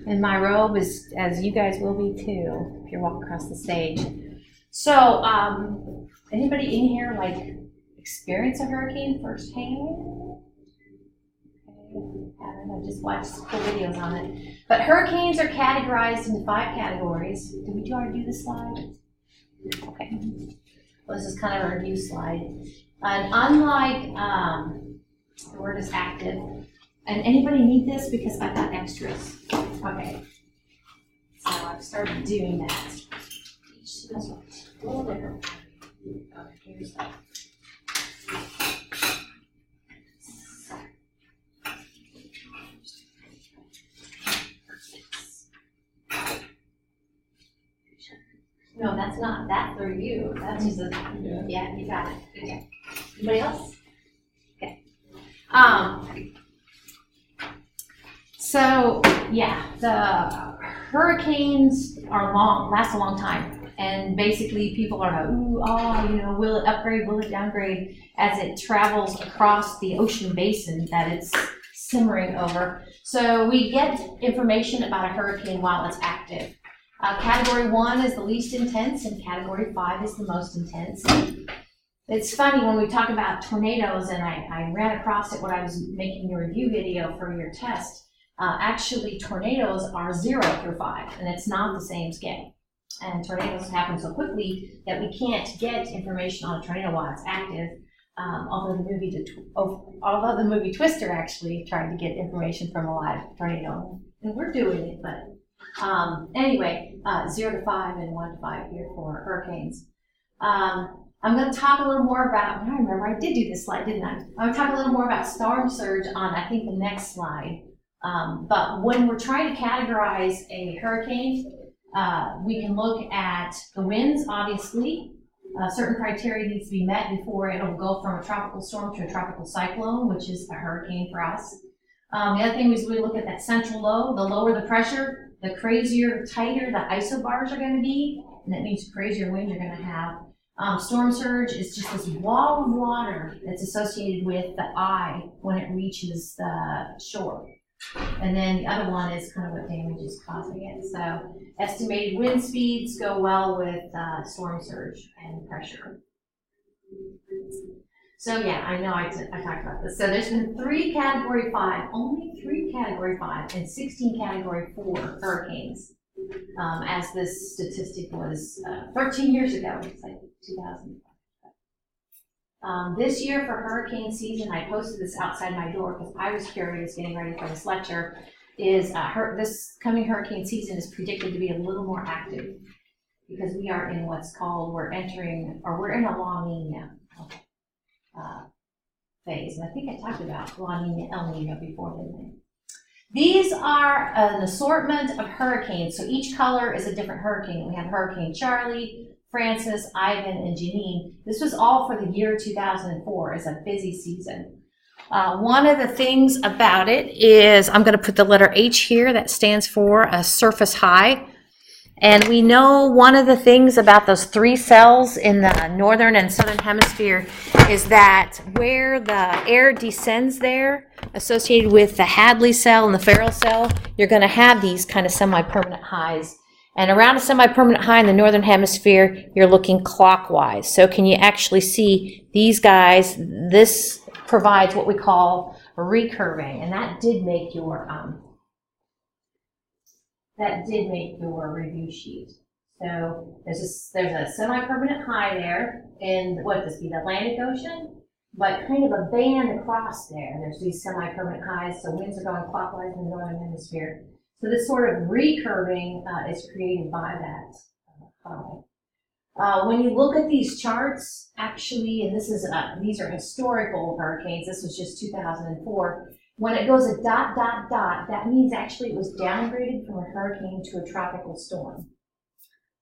And my robe is, as you guys will be too, if you're walking across the stage. So, anybody in here like experience a hurricane firsthand? I just watched cool videos on it. But hurricanes are categorized into 5 categories. Did we already do this slide? Okay. Well, this is kind of a review slide. And unlike, the word is active. And anybody need this? Because I've got extras. Okay. So I've started doing that. That's right. A little different. Okay, here's that. No, that's not. That's the review. That's just a, yeah, you got it. Okay. Anybody else? Okay. So yeah, the hurricanes are last a long time, and basically people are like, ooh, oh, you know, will it upgrade? Will it downgrade as it travels across the ocean basin that it's simmering over? So we get information about a hurricane while it's active. Category 1 is the least intense, and Category 5 is the most intense. It's funny when we talk about tornadoes, and I ran across it when I was making a review video for your test. Actually, tornadoes are 0 through 5, and it's not the same scale. And tornadoes happen so quickly that we can't get information on a tornado while it's active. Although the movie Twister actually tried to get information from a live tornado, and we're doing it, but. Anyway, 0 to 5 and 1 to 5 here for hurricanes. I'm going to talk a little more about, I remember I did do this slide, didn't I? I'm going to talk a little more about storm surge on, I think, the next slide. But when we're trying to categorize a hurricane, we can look at the winds, obviously. Certain criteria needs to be met before it'll go from a tropical storm to a tropical cyclone, which is a hurricane for us. The other thing is we look at that central low. The lower the pressure, the crazier, tighter the isobars are going to be, and that means crazier winds you're going to have. Storm surge is just this wall of water that's associated with the eye when it reaches the shore. And then the other one is kind of what damage is causing it. So estimated wind speeds go well with storm surge and pressure. So yeah, I know I talked about this. So there's been 3 Category 5, only 3 Category 5, and 16 Category 4 hurricanes, as this statistic was 13 years ago. It's like 2005. This year for hurricane season, I posted this outside my door because I was curious getting ready for this lecture, is this coming hurricane season is predicted to be a little more active because we are in what's called, we're in a La Nina phase. And I think I talked about La Nina, El Nino before, didn't I? These are an assortment of hurricanes. So each color is a different hurricane. We have Hurricane Charlie, Francis, Ivan, and Janine. This was all for the year 2004. It's a busy season. One of the things about it is, I'm going to put the letter H here. That stands for a surface high. And we know one of the things about those 3 cells in the northern and southern hemisphere is that where the air descends there, associated with the Hadley cell and the Farrell cell, you're going to have these kind of semi-permanent highs. And around a semi-permanent high in the northern hemisphere, you're looking clockwise. So can you actually see these guys? This provides what we call recurving, and that did make your review sheet. So there's a semi-permanent high there in, what would this be, the Atlantic Ocean? But kind of a band across there. There's these semi-permanent highs, so winds are going clockwise in the northern hemisphere. So this sort of recurving is created by that high. When you look at these charts, actually, and these are historical hurricanes, this was just 2004, when it goes a ... that means actually it was downgraded from a hurricane to a tropical storm.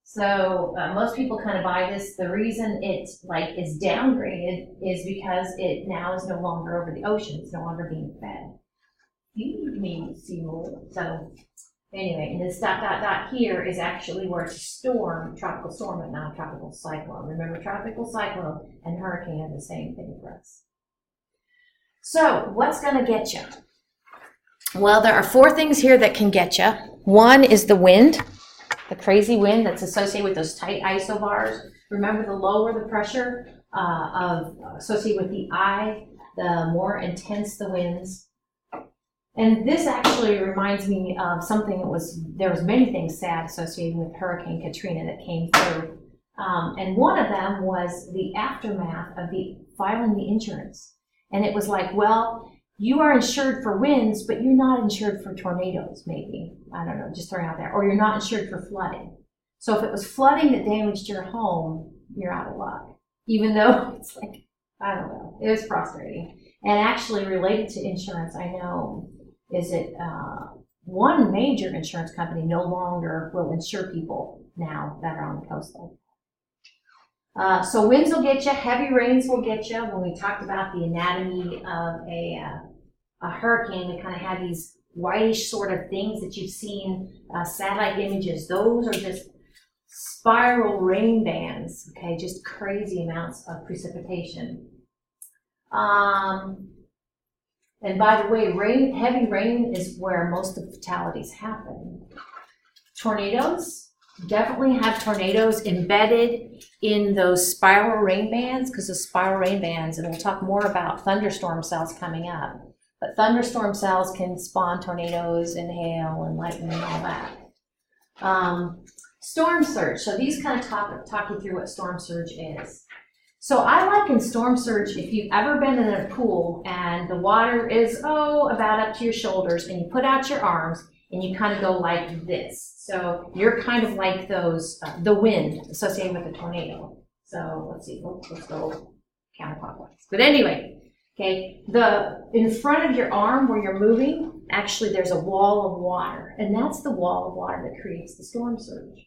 So most people kind of buy this. The reason it is downgraded is because it now is no longer over the ocean. It's no longer being fed. You need to see more. So anyway, and this ... here is actually where it's a storm, tropical storm, but not a tropical cyclone. Remember, tropical cyclone and hurricane are the same thing for us. So what's going to get you? Well, there are 4 things here that can get you. One is the wind, the crazy wind that's associated with those tight isobars. Remember, the lower the pressure associated with the eye, the more intense the winds. And this actually reminds me of something there was many things sad associated with Hurricane Katrina that came through. And one of them was the aftermath of filing the insurance. And it was like, well, you are insured for winds, but you're not insured for tornadoes, maybe. I don't know, just throwing out there. Or you're not insured for flooding. So if it was flooding that damaged your home, you're out of luck. Even though it's like, I don't know, it was frustrating. And actually related to insurance, I know, is it one major insurance company no longer will insure people now that are on the coastline. So winds will get you, heavy rains will get you. When we talked about the anatomy of a hurricane, we kind of had these whitish sort of things that you've seen, satellite images. Those are just spiral rain bands, okay, just crazy amounts of precipitation. And by the way, heavy rain is where most of the fatalities happen. Tornadoes, definitely have tornadoes embedded in those spiral rain bands, because the spiral rain bands, and we'll talk more about thunderstorm cells coming up, but thunderstorm cells can spawn tornadoes and hail and lightning and all that. Storm surge, so these kind of talk you through what storm surge is. So I liken storm surge, if you've ever been in a pool and the water is, about up to your shoulders, and you put out your arms and you kind of go like this. So you're kind of like those, the wind associated with a tornado. So let's see, let's go counterclockwise. But anyway, okay, in front of your arm where you're moving, actually there's a wall of water, and that's the wall of water that creates the storm surge.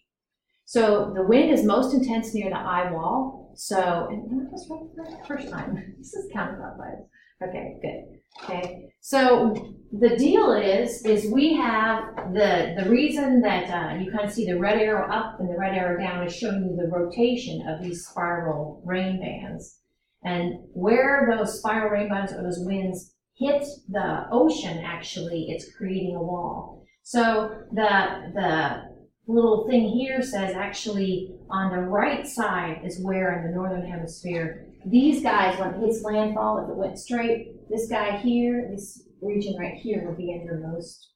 So the wind is most intense near the eye wall. So, and that was right the first time. This is counterclockwise. Okay, good. Okay, so the deal is we have the reason that you kind of see the red arrow up and the red arrow down is showing you the rotation of these spiral rain bands. And where those spiral rain bands or those winds hit the ocean, actually, it's creating a wall. So the little thing here says actually on the right side is where in the northern hemisphere, these guys, when it hits landfall, if it went straight, this guy here, this region right here would be under most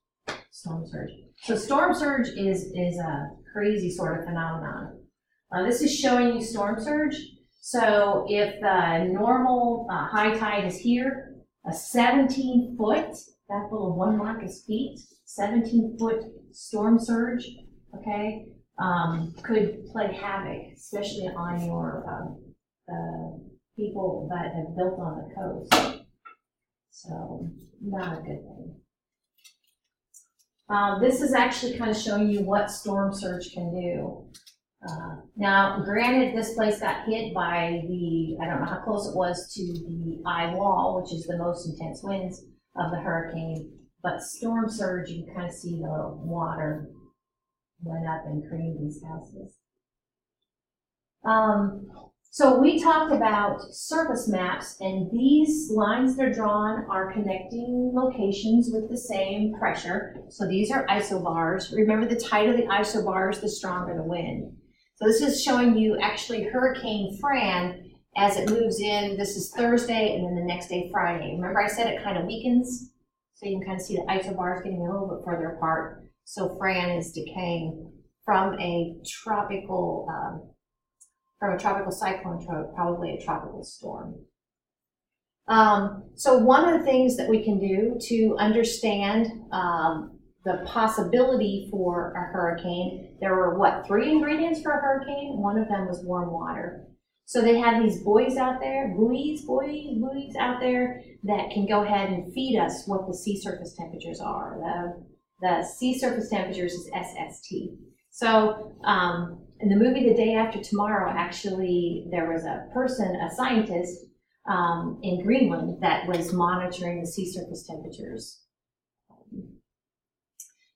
storm surge. So storm surge is a crazy sort of phenomenon. This is showing you storm surge. So if the normal high tide is here, a 17-foot, that little one mark is feet, 17-foot storm surge, okay, could play havoc, especially on your people that have built on the coast. So, not a good thing. This is actually kind of showing you what storm surge can do. Now, granted, this place got hit by I don't know how close it was to the eye wall, which is the most intense winds of the hurricane, but storm surge, you can kind of see the water went up and creamed these houses. So we talked about surface maps, and these lines that are drawn are connecting locations with the same pressure. So these are isobars. Remember, the tighter the isobars, the stronger the wind. So this is showing you actually Hurricane Fran as it moves in. This is Thursday, and then the next day, Friday. Remember I said it kind of weakens? So you can kind of see the isobars getting a little bit further apart. So Fran is decaying from a tropical cyclone to probably a tropical storm. So one of the things that we can do to understand the possibility for a hurricane, there were 3 ingredients for a hurricane? One of them was warm water. So they have these buoys out there, buoys out there that can go ahead and feed us what the sea surface temperatures are. The sea surface temperatures is SST. So in the movie The Day After Tomorrow, actually, there was a scientist in Greenland that was monitoring the sea surface temperatures.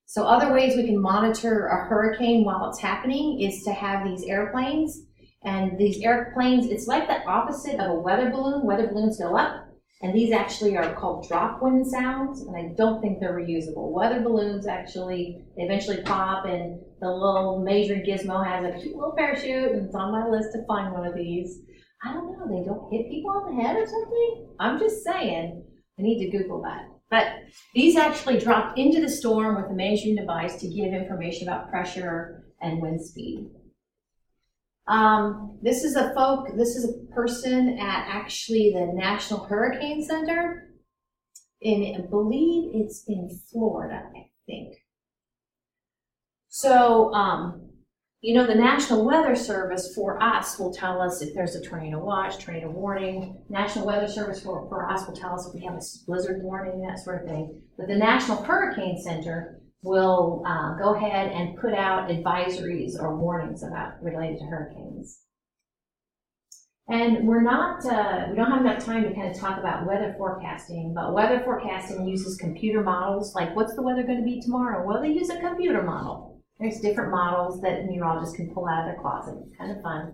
So other ways we can monitor a hurricane while it's happening is to have these airplanes. And these airplanes, it's like the opposite of a weather balloon. Weather balloons go up. And these actually are called drop wind sounds, and I don't think they're reusable. Weather balloons actually, they eventually pop, and the little major gizmo has a cute little parachute, and it's on my list to find one of these. I don't know, they don't hit people on the head or something? I'm just saying, I need to Google that. But these actually drop into the storm with a measuring device to give information about pressure and wind speed. This is a person at actually the National Hurricane Center I believe it's in Florida, I think. So, you know, the National Weather Service for us will tell us if there's a tornado watch, tornado warning. National Weather Service for us will tell us if we have a blizzard warning, that sort of thing. But the National Hurricane Center will go ahead and put out advisories or warnings related to hurricanes. And we don't have enough time to kind of talk about weather forecasting, but weather forecasting uses computer models. Like, what's the weather going to be tomorrow? Well, they use a computer model. There's different models that meteorologists can pull out of their closet. It's kind of fun.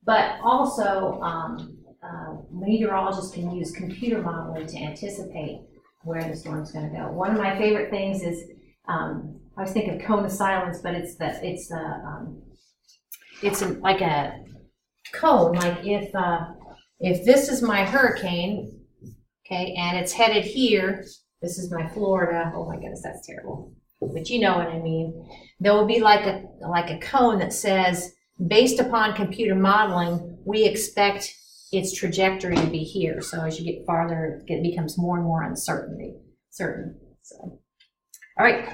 But also, meteorologists can use computer modeling to anticipate where the storm's going to go. One of my favorite things is, I was thinking of cone of silence, but it's like a cone. Like if this is my hurricane, okay, and it's headed here, this is my Florida. Oh my goodness, that's terrible. But you know what I mean. There will be like a cone that says, based upon computer modeling, we expect its trajectory to be here. So as you get farther, it becomes more and more certain. So, all right.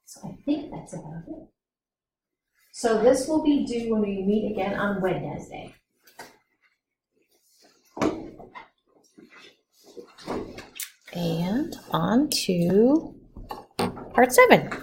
So I think that's about it. So this will be due when we meet again on Wednesday. And on to part 7.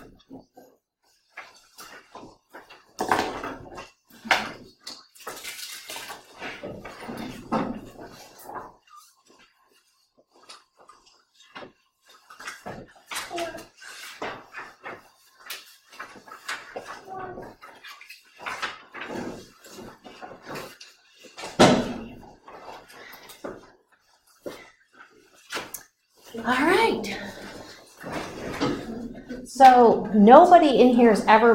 All right. So nobody in here has ever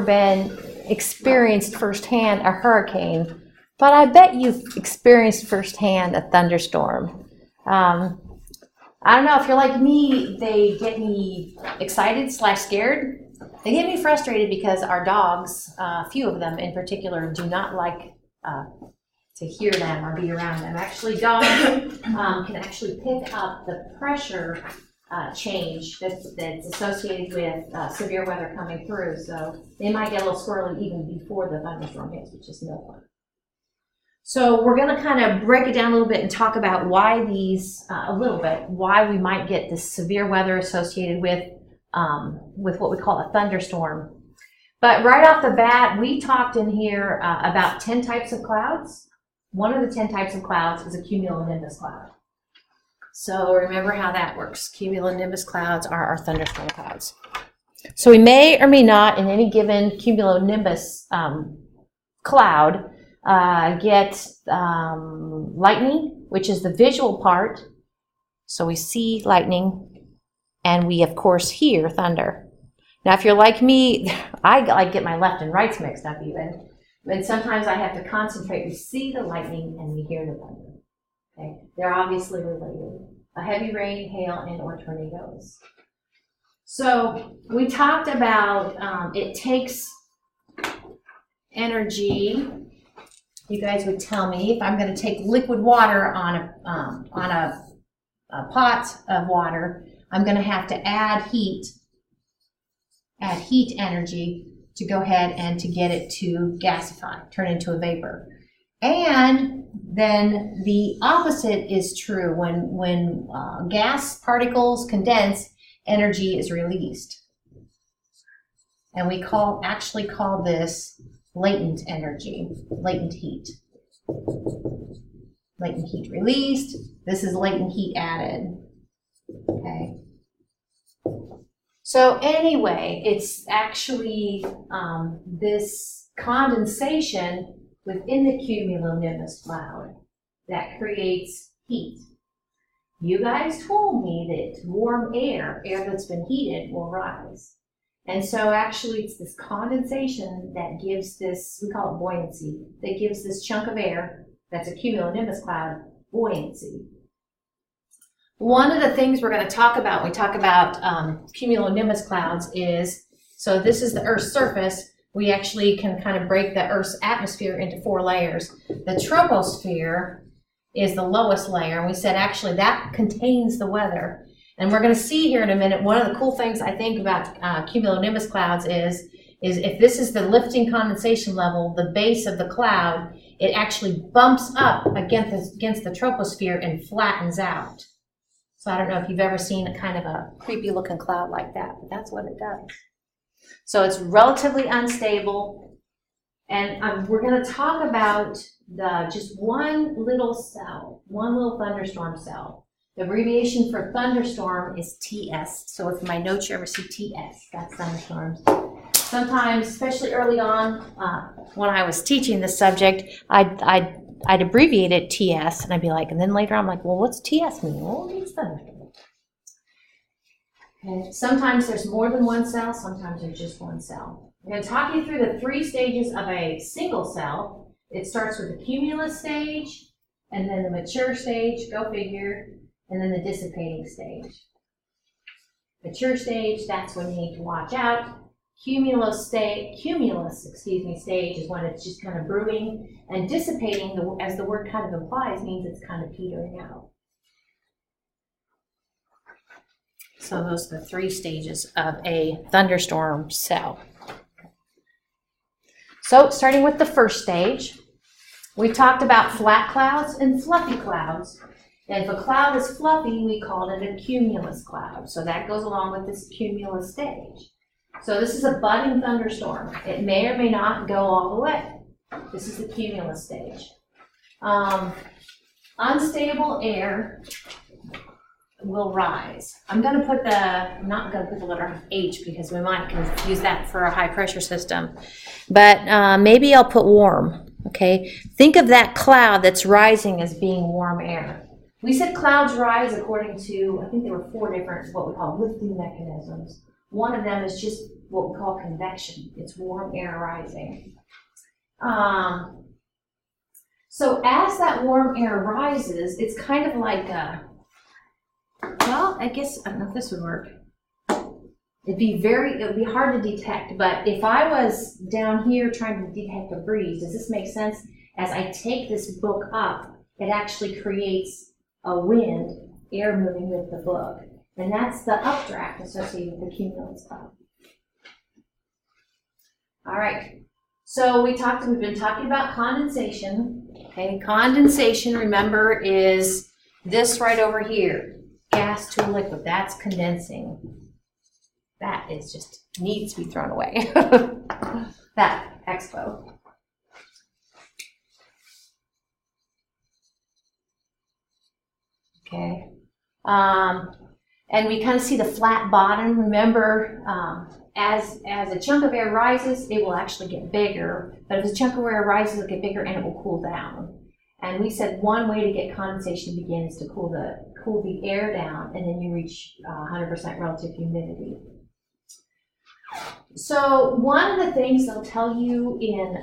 experienced firsthand a hurricane, but I bet you've experienced firsthand a thunderstorm. I don't know, if you're like me, they get me excited / scared. They get me frustrated because our dogs, a few of them in particular, do not like to hear them or be around them. Actually, dogs can actually pick up the pressure change that's associated with severe weather coming through. So they might get a little squirrely even before the thunderstorm hits, which is no fun. So we're going to kind of break it down a little bit and talk about why why we might get this severe weather associated with what we call a thunderstorm. But right off the bat, we talked in here about 10 types of clouds. One of the 10 types of clouds is a cumulonimbus cloud. So remember how that works. Cumulonimbus clouds are our thunderstorm clouds. So we may or may not, in any given cumulonimbus cloud, get lightning, which is the visual part. So we see lightning, and we, of course, hear thunder. Now, if you're like me, I get my left and rights mixed up even. And sometimes I have to concentrate. We see the lightning and we hear the thunder. Okay, they're obviously related. A heavy rain, hail, and or tornadoes. So we talked about it takes energy. You guys would tell me if I'm going to take liquid water on a pot of water, I'm going to have to add heat energy to go ahead and to get it to gasify, turn into a vapor. And then the opposite is true. When gas particles condense, energy is released. And we actually call this latent energy, latent heat. Latent heat released. This is latent heat added. Okay. So anyway, it's actually this condensation within the cumulonimbus cloud that creates heat. You guys told me that warm air that's been heated, will rise. And so actually it's this condensation that gives this, we call it buoyancy, that gives this chunk of air that's a cumulonimbus cloud buoyancy. One of the things we're going to talk about when we talk about cumulonimbus clouds is, so this is the Earth's surface. We actually can kind of break the Earth's atmosphere into 4 layers. The troposphere is the lowest layer, and we said actually that contains the weather. And we're going to see here in a minute, one of the cool things I think about cumulonimbus clouds is if this is the lifting condensation level, the base of the cloud, it actually bumps up against the troposphere and flattens out. So I don't know if you've ever seen a kind of a creepy looking cloud like that, but that's what it does. So it's relatively unstable, and we're going to talk about just one little cell, one little thunderstorm cell. The abbreviation for thunderstorm is TS. So if in my notes you ever see TS, that's thunderstorms. Sometimes, especially early on, when I was teaching this subject, I'd abbreviate it TS, and I'd be like, and then later I'm like, well, what's TS mean? Well, it means thunderstorm. And sometimes there's more than one cell, sometimes there's just one cell. I'm going to talk you through the 3 stages of a single cell. It starts with the cumulus stage, and then the mature stage, go figure, and then the dissipating stage. Mature stage, that's when you need to watch out. Cumulus stage is when it's just kind of brewing, and dissipating, as the word kind of implies, means it's kind of petering out. So those are the 3 stages of a thunderstorm cell. So starting with the first stage, we talked about flat clouds and fluffy clouds. And if a cloud is fluffy, we call it a cumulus cloud. So that goes along with this cumulus stage. So this is a budding thunderstorm. It may or may not go all the way. This is the cumulus stage. Unstable air will rise. I'm not going to put the letter H because we might confuse that for a high pressure system. But maybe I'll put warm, okay? Think of that cloud that's rising as being warm air. We said clouds rise according to, I think there were 4 different, what we call lifting mechanisms. One of them is just what we call convection. It's warm air rising. So as that warm air rises, it's kind of like well, I guess, I don't know if this would work. It would be hard to detect, but if I was down here trying to detect a breeze, does this make sense? As I take this book up, it actually creates a wind, air moving with the book. And that's the updraft associated with the cumulus cloud. All right, so we've been talking about condensation. Okay, condensation, remember, is this right over here. Gas to liquid, that's condensing. That is just needs to be thrown away. That expo. Okay. And we kind of see the flat bottom. Remember, as a chunk of air rises, it will actually get bigger. But if a chunk of air rises, it'll get bigger and it will cool down. And we said one way to get condensation to begin is to cool the air down, and then you reach 100% relative humidity. So one of the things they'll tell you in,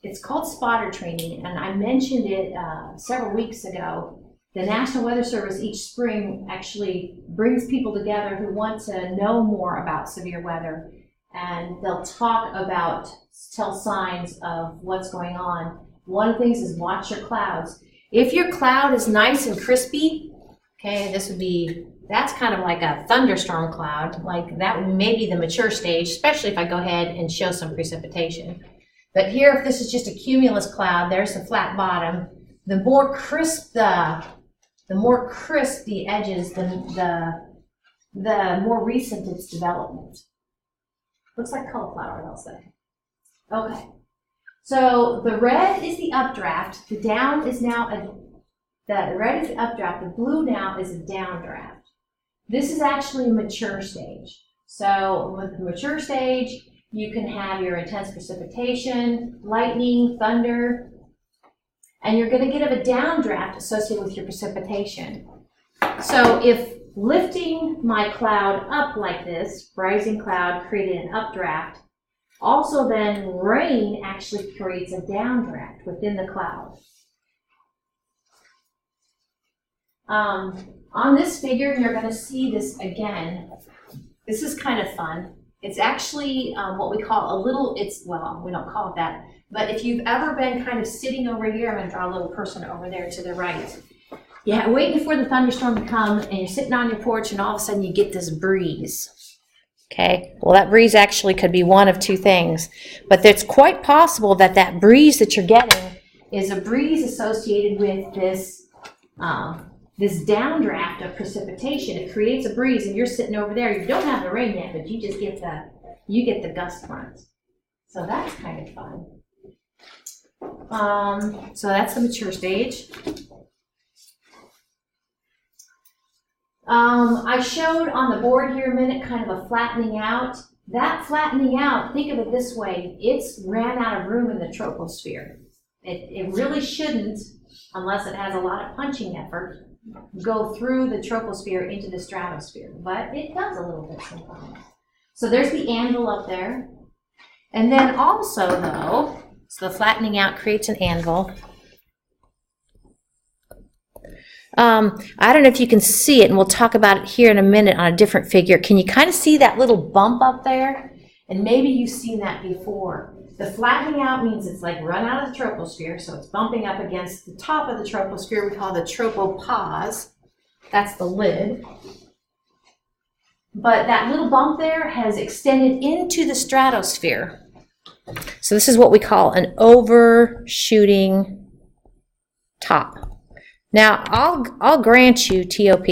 it's called spotter training, and I mentioned it several weeks ago. The National Weather Service each spring actually brings people together who want to know more about severe weather, and they'll tell signs of what's going on. One of the things is watch your clouds. If your cloud is nice and crispy, okay, that's kind of like a thunderstorm cloud. Like that would maybe the mature stage, especially if I go ahead and show some precipitation. But here, if this is just a cumulus cloud, there's the flat bottom. The more crisp the edges, the more recent its development. Looks like cauliflower, they'll say. Okay. So the red is the updraft. The red is the updraft. The blue now is a downdraft. This is actually a mature stage. So with the mature stage, you can have your intense precipitation, lightning, thunder, and you're going to get a downdraft associated with your precipitation. So if lifting my cloud up like this, rising cloud created an updraft, also then rain actually creates a downdraft within the cloud. On this figure, you're going to see this again. This is kind of fun. It's actually what we call a little, well, we don't call it that, but if you've ever been kind of sitting over here, I'm going to draw a little person over there to the right. Yeah, waiting for the thunderstorm to come, and you're sitting on your porch, and all of a sudden you get this breeze. Okay, well, that breeze actually could be one of two things, but it's quite possible that that breeze that you're getting is a breeze associated with this this downdraft of precipitation. It creates a breeze, and you're sitting over there. You don't have the rain yet, but you just get the gust fronts. So that's kind of fun. So that's the mature stage. I showed on the board here a minute kind of a flattening out. That flattening out, think of it this way, it's ran out of room in the troposphere. It really shouldn't, unless it has a lot of punching effort, go through the troposphere into the stratosphere, but it does a little bit sometimes. So there's the anvil up there. And then also though, so the flattening out creates an anvil. I don't know if you can see it, and we'll talk about it here in a minute on a different figure. Can you kind of see that little bump up there? And maybe you've seen that before. The flattening out means it's like run out of the troposphere, so it's bumping up against the top of the troposphere. We call the tropopause. That's the lid. But that little bump there has extended into the stratosphere. So this is what we call an overshooting top. Now, I'll grant you, TOP,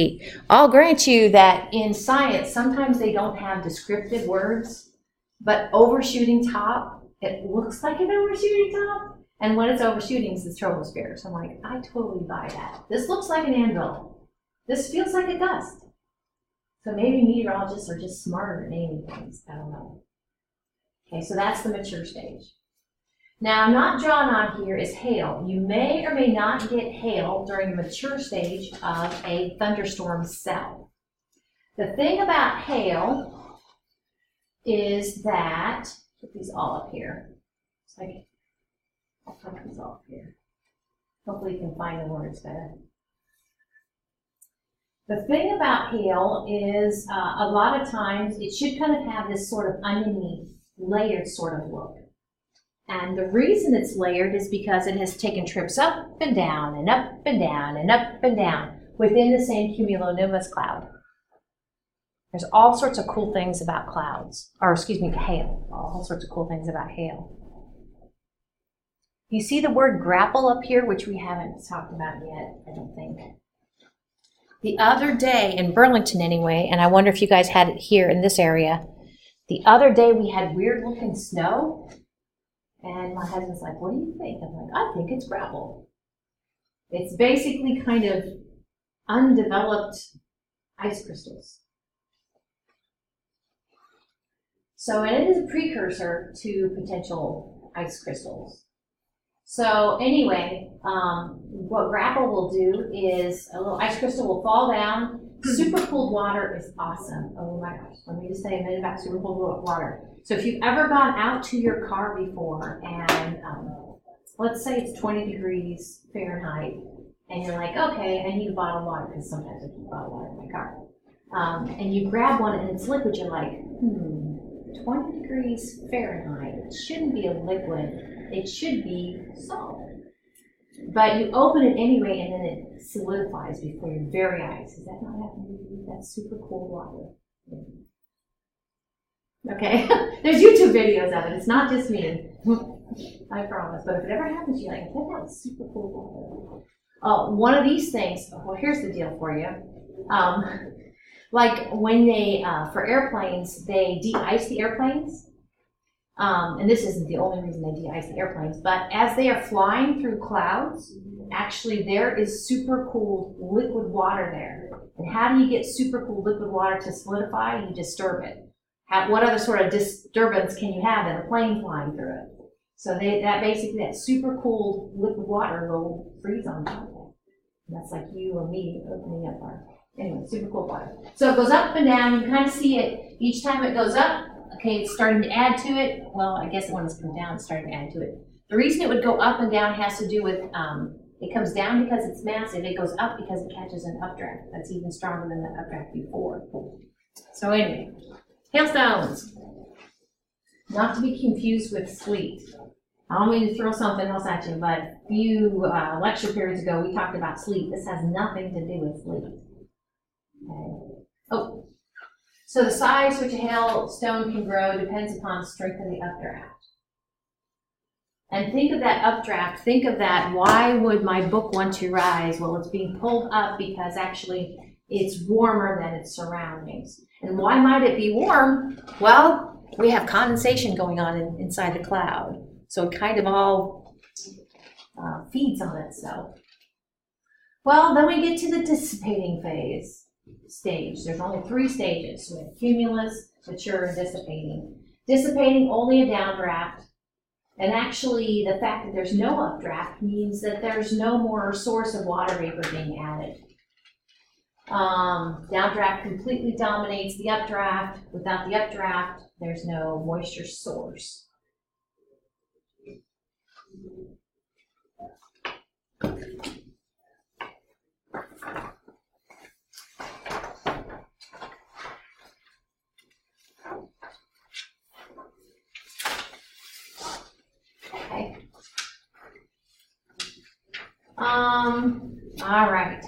I'll grant you that in science, sometimes they don't have descriptive words, but overshooting top, it looks like an overshooting top, and when it's overshooting, it's the troposphere. So I'm like, I totally buy that. This looks like an anvil. This feels like a gust. So maybe meteorologists are just smarter at naming things. I don't know. Okay, so that's the mature stage. Now, not drawn on here is hail. You may or may not get hail during the mature stage of a thunderstorm cell. The thing about hail is that, put these all up here. It's like, I'll put these all up here. Hopefully you can find the words there. The thing about hail is a lot of times it should kind of have this sort of oniony, layered sort of look. And the reason it's layered is because it has taken trips up and down and up and down and up and down within the same cumulonimbus cloud. There's all sorts of cool things about clouds, or excuse me, hail. All sorts of cool things about hail. You see the word grapple up here, which we haven't talked about yet, I don't think. The other day, in Burlington anyway, and I wonder if you guys had it here in this area, the other day we had weird looking snow. And my husband's like, what do you think? I'm like, I think it's gravel. It's basically kind of undeveloped ice crystals. So, and it is a precursor to potential ice crystals. So anyway, what grapple will do is a little ice crystal will fall down. Super cooled water is awesome. Oh my gosh, let me just say a minute about super cooled water. So if you've ever gone out to your car before and let's say it's 20 degrees Fahrenheit and you're like, okay, I need a bottle of water, because sometimes I keep a bottle of water in my car. And you grab one and it's liquid, you're like, 20 degrees Fahrenheit, it shouldn't be a liquid, it should be solid. But you open it anyway and then it solidifies before your very eyes. Is that not happening to you? That's super cold water. Okay, there's YouTube videos of it. It's not just me. I promise. But if it ever happens, you're like, I think that was super cool water. One of these things, well, here's the deal for you. Like when they, for airplanes, they de-ice the airplanes. And this isn't the only reason they de-ice the airplanes, but as they are flying through clouds, actually there is super cooled liquid water there. And how do you get super cooled liquid water to solidify? You disturb it. What other sort of disturbance can you have in a plane flying through it? So that super cooled liquid water will freeze on top of it. And that's like you or me opening up our Anyway, super cool water. So it goes up and down. You can kind of see it each time it goes up. Okay, it's starting to add to it. Well, I guess when it's come down, it's starting to add to it. The reason it would go up and down has to do with it comes down because it's massive. It goes up because it catches an updraft that's even stronger than the updraft before. So anyway, hailstones. Not to be confused with sleet. I don't mean to throw something else at you, but a few lecture periods ago, we talked about sleet. This has nothing to do with sleet. Okay. Oh, so the size which a hailstone can grow depends upon the strength of the updraft. And think of that updraft. Think of that. Why would my book want to rise? Well, it's being pulled up because actually it's warmer than its surroundings. And why might it be warm? Well, we have condensation going on inside the cloud. So it kind of all feeds on itself. Well, then we get to the dissipating stage. There's only 3 stages. We have cumulus, mature, and dissipating. Dissipating, only a downdraft. And actually, the fact that there's no updraft means that there's no more source of water vapor being added. Downdraft completely dominates the updraft. Without the updraft, there's no moisture source. Okay. All right.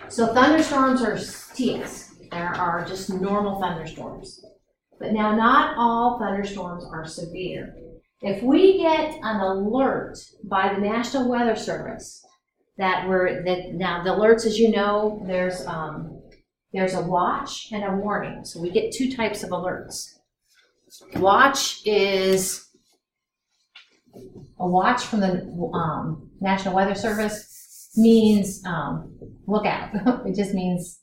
So thunderstorms are TS. There are just normal thunderstorms. But now not all thunderstorms are severe. If we get an alert by the National Weather Service now the alerts, as you know, there's a watch and a warning. So we get 2 types of alerts. Watch is a watch from the National Weather Service means look out. It just means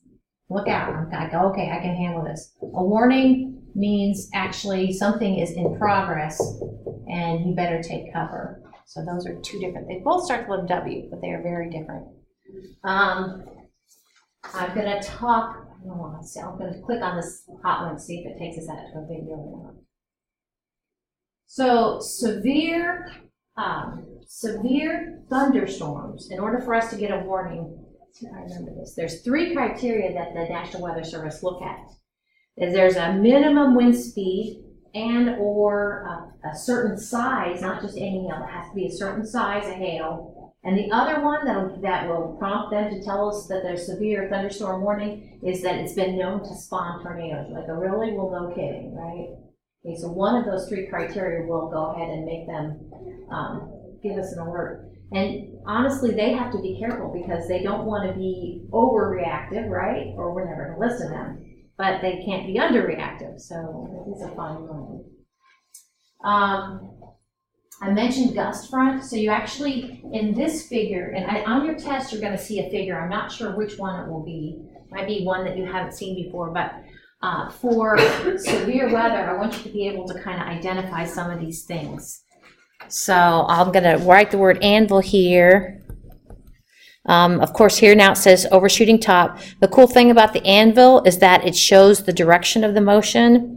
look out. I go, okay, I can handle this. A warning means actually something is in progress and you better take cover. So those are 2 different. They both start with W, but they are very different. I'm going to talk. I'm going to click on this hot one to see if it takes us out to a video or not. So severe thunderstorms. In order for us to get a warning, I remember this. There's 3 criteria that the National Weather Service look at. There's a minimum wind speed and or a certain size, not just any hail. It has to be a certain size of hail. And the other one that will prompt them to tell us that there's severe thunderstorm warning is that it's been known to spawn tornadoes. Like a really, well, no kidding, right? Okay, so one of those 3 criteria will go ahead and make them give us an alert. And honestly, they have to be careful because they don't want to be overreactive, right? Or we're never going to listen to them. But they can't be underreactive, so it is a fine line. I mentioned gust front, so you actually, in this figure, and on your test you're going to see a figure. I'm not sure which one it will be. It might be one that you haven't seen before, but for severe weather, I want you to be able to kind of identify some of these things. So I'm going to write the word anvil here. Of course, here now it says overshooting top. The cool thing about the anvil is that it shows the direction of the motion.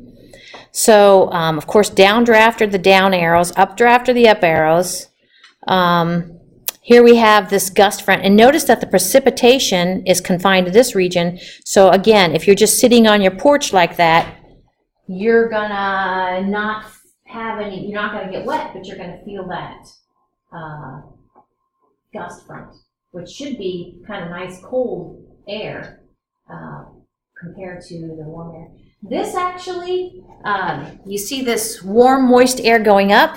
So, of course, downdraft are the down arrows, updraft are the up arrows. Here we have this gust front, and notice that the precipitation is confined to this region. So again, if you're just sitting on your porch like that, you're gonna not have any, you're not gonna get wet, but you're gonna feel that gust front, which should be kind of nice cold air compared to the warm air. This actually, you see this warm, moist air going up,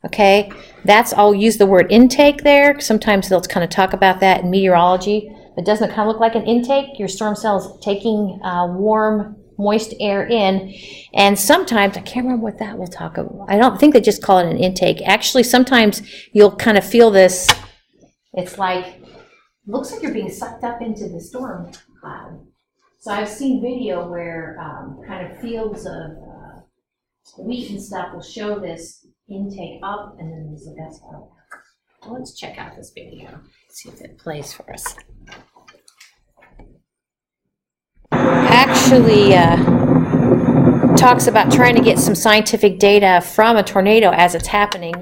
okay? I'll use the word intake there. Sometimes they'll kind of talk about that in meteorology. But doesn't it kind of look like an intake? Your storm cell's taking warm, moist air in. And sometimes, I can't remember what that will talk about. I don't think they just call it an intake. Actually, sometimes you'll kind of feel this. It's like, looks like you're being sucked up into the storm cloud. So I've seen video where kind of fields of wheat and stuff will show this intake up and then there's a gust out. Well, let's check out this video, see if it plays for us. actually talks about trying to get some scientific data from a tornado as it's happening.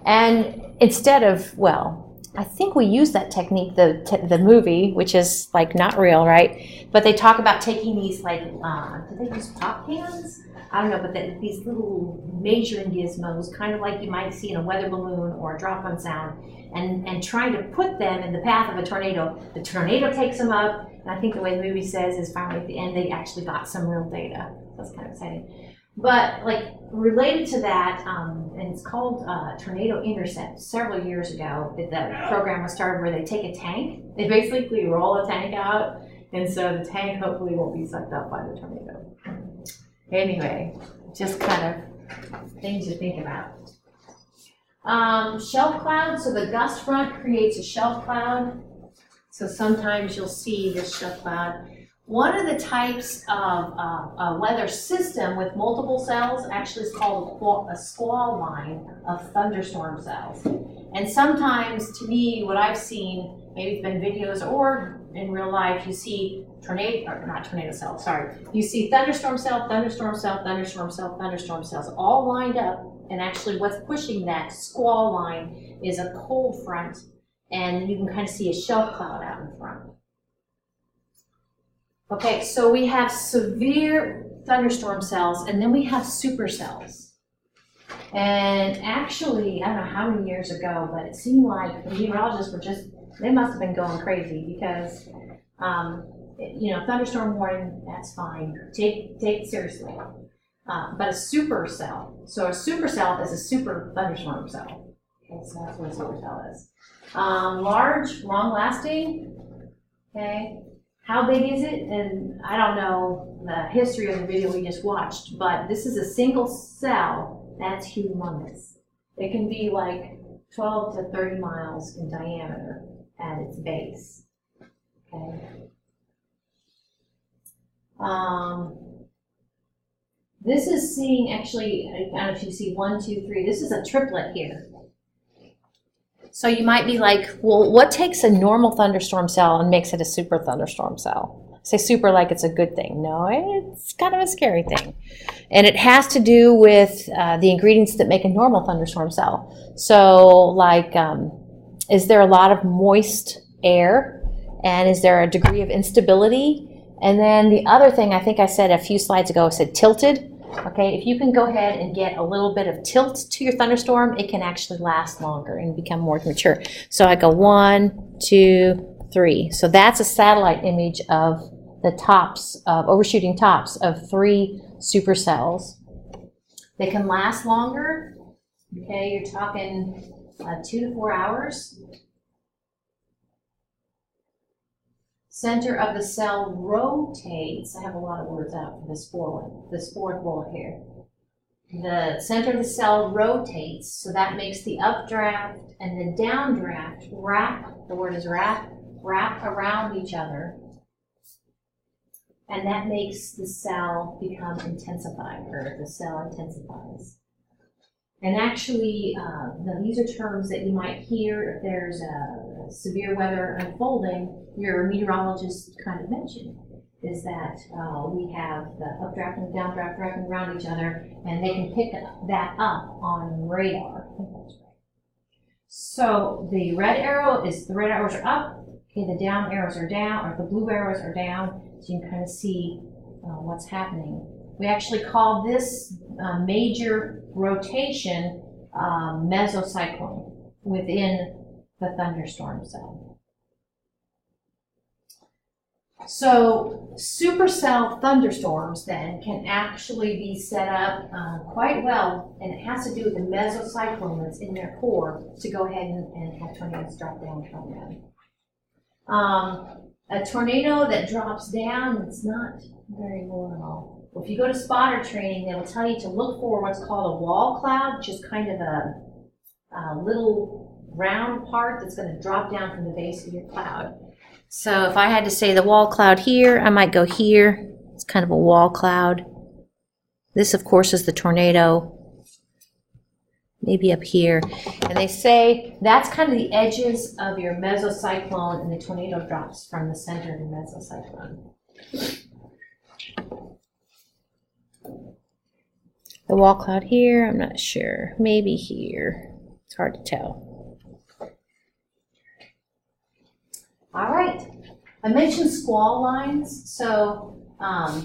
And instead of, well, I think we use that technique, the movie, which is like not real, right? But they talk about taking these like, do they use pop cans? I don't know, but these little measuring gizmos, kind of like you might see in a weather balloon or a drop-on sound, and trying to put them in the path of a tornado. The tornado takes them up, and I think the way the movie says is finally at the end they actually got some real data. That's kind of exciting. But like related to that, and it's called Tornado Intercept. Several years ago, the program was started where they take a tank. They basically roll a tank out, and so the tank hopefully won't be sucked up by the tornado. Anyway, just kind of things to think about. Shelf cloud, so the gust front creates a shelf cloud. So sometimes you'll see this shelf cloud. One of the types of weather system with multiple cells actually is called a squall line of thunderstorm cells. And sometimes, to me, what I've seen, maybe it's been videos or in real life, you see you see thunderstorm cell, thunderstorm cell, thunderstorm cell, thunderstorm cells all lined up, and actually what's pushing that squall line is a cold front, and you can kind of see a shelf cloud out in front. Okay, so we have severe thunderstorm cells, and then we have supercells. And actually, I don't know how many years ago, but it seemed like the meteorologists they must have been going crazy because, thunderstorm warning, that's fine. Take it seriously. But a supercell, so a supercell is a super thunderstorm cell. Okay, so that's what a supercell is. Large, long-lasting, okay. How big is it? And I don't know the history of the video we just watched, but this is a single cell that's humongous. It can be like 12 to 30 miles in diameter at its base. Okay. This is seeing actually, I don't know if you see 1, 2, 3. This is a triplet here. So you might be like, well, what takes a normal thunderstorm cell and makes it a super thunderstorm cell? I say super like it's a good thing. No, it's kind of a scary thing. And it has to do with the ingredients that make a normal thunderstorm cell. So like, is there a lot of moist air? And is there a degree of instability? And then the other thing, I think I said a few slides ago, I said tilted. Okay, if you can go ahead and get a little bit of tilt to your thunderstorm, it can actually last longer and become more mature. So I go 1, 2, 3. So that's a satellite image of the tops, of overshooting tops of 3 supercells. They can last longer. Okay, you're talking 2 to 4 hours. Center of the cell rotates. I have a lot of words out for this fourth bullet here. The center of the cell rotates, so that makes the updraft and the downdraft wrap around each other. And that makes the cell become intensified, or the cell intensifies. And actually, these are terms that you might hear if there's a severe weather unfolding. Your meteorologist kind of mentioned is that we have the updraft and the downdraft wrapping around each other, and they can pick that up on radar. I think that's right. So the red arrows are up. Okay, the down arrows are down, or the blue arrows are down. So you can kind of see what's happening. We actually call this major rotation mesocyclone within the thunderstorm cell. So supercell thunderstorms then can actually be set up quite well, and it has to do with the mesocyclone that's in their core to go ahead and have tornadoes drop down from them. A tornado that drops down, it's not very warm at all. If you go to spotter training, they will tell you to look for what's called a wall cloud, which is kind of a little round part that's going to drop down from the base of your cloud. So if I had to say the wall cloud here, I might go here. It's kind of a wall cloud. This, of course, is the tornado, maybe up here. And they say that's kind of the edges of your mesocyclone, and the tornado drops from the center of the mesocyclone. The wall cloud here, I'm not sure. Maybe here. It's hard to tell. All right. I mentioned squall lines. So I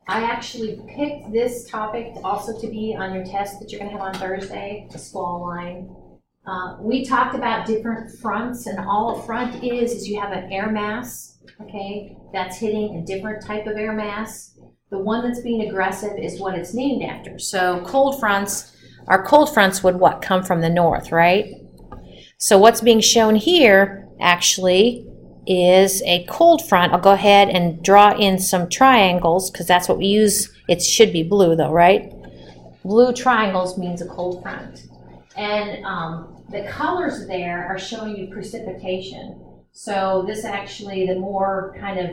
actually picked this topic also to be on your test that you're going to have on Thursday, the squall line. We talked about different fronts, and all a front is you have an air mass, okay, that's hitting a different type of air mass. The one that's being aggressive is what it's named after. So cold fronts, our cold fronts would what? Come from the north, right? So what's being shown here actually is a cold front. I'll go ahead and draw in some triangles because that's what we use. It should be blue though, right? Blue triangles means a cold front. And the colors there are showing you precipitation. So this actually, the more kind of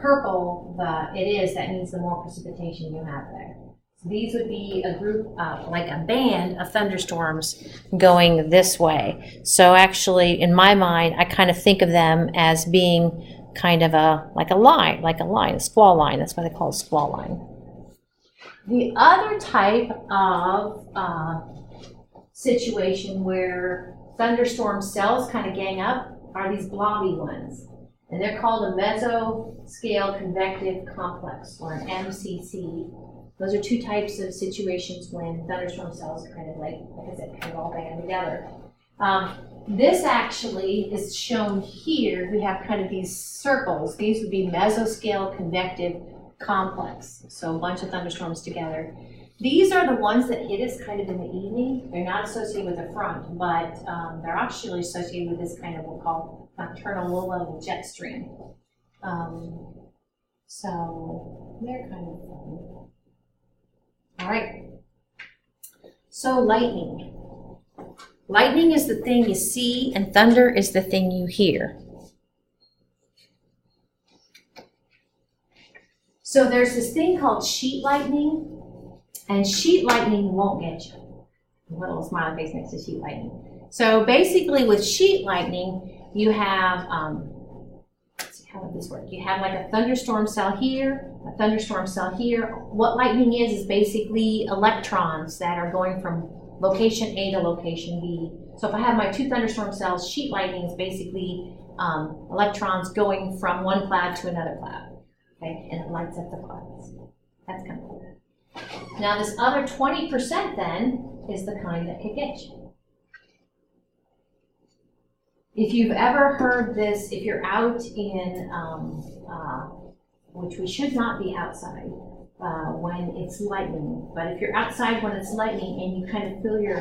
purple it is, that means the more precipitation you have there. So these would be a group, like a band of thunderstorms going this way. So actually, in my mind, I kind of think of them as being kind of like a line, a squall line. That's why they call it a squall line. The other type of situation where thunderstorm cells kind of gang up are these blobby ones. And they're called a mesoscale convective complex, or an MCC. Those are two types of situations when thunderstorm cells are kind of like I said, kind of all band together. This actually is shown here. We have kind of these circles. These would be mesoscale convective complex. So a bunch of thunderstorms together. These are the ones that hit us kind of in the evening. They're not associated with the front, but they're actually associated with this kind of what we call nocturnal low-level jet stream. So they're kind of fun. All right. So lightning. Lightning is the thing you see, and thunder is the thing you hear. So there's this thing called sheet lightning. And sheet lightning won't get you. A little smiley face next to sheet lightning. So basically with sheet lightning, you have, let's see, how would this work? You have like a thunderstorm cell here, a thunderstorm cell here. What lightning is basically electrons that are going from location A to location B. So if I have my two thunderstorm cells, sheet lightning is basically electrons going from one cloud to another cloud. Okay, and it lights up the clouds. That's kind of cool. Now this other 20% then is the kind that could get you. If you've ever heard this, if you're out in, which we should not be outside when it's lightning, but if you're outside when it's lightning and you kind of feel your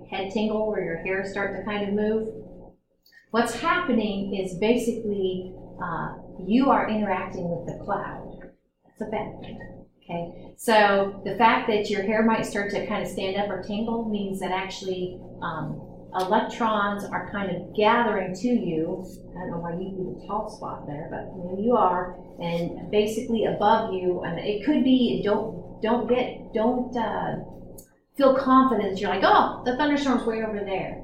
head tingle or your hair start to kind of move, what's happening is basically you are interacting with the cloud. That's a bad thing. Okay, so the fact that your hair might start to kind of stand up or tingle means that actually electrons are kind of gathering to you. I don't know why you'd be the top spot there, but maybe you are, and basically above you. And it could be don't feel confident that you're like, oh, the thunderstorm's way over there.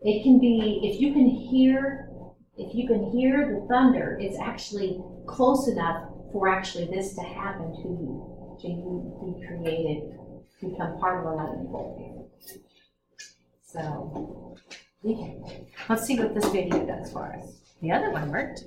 It can be if you can hear the thunder, it's actually close enough for actually this to happen to you, to you be created, become part of a lightning bolt. So, okay. Let's see what this video does for us. The other one worked.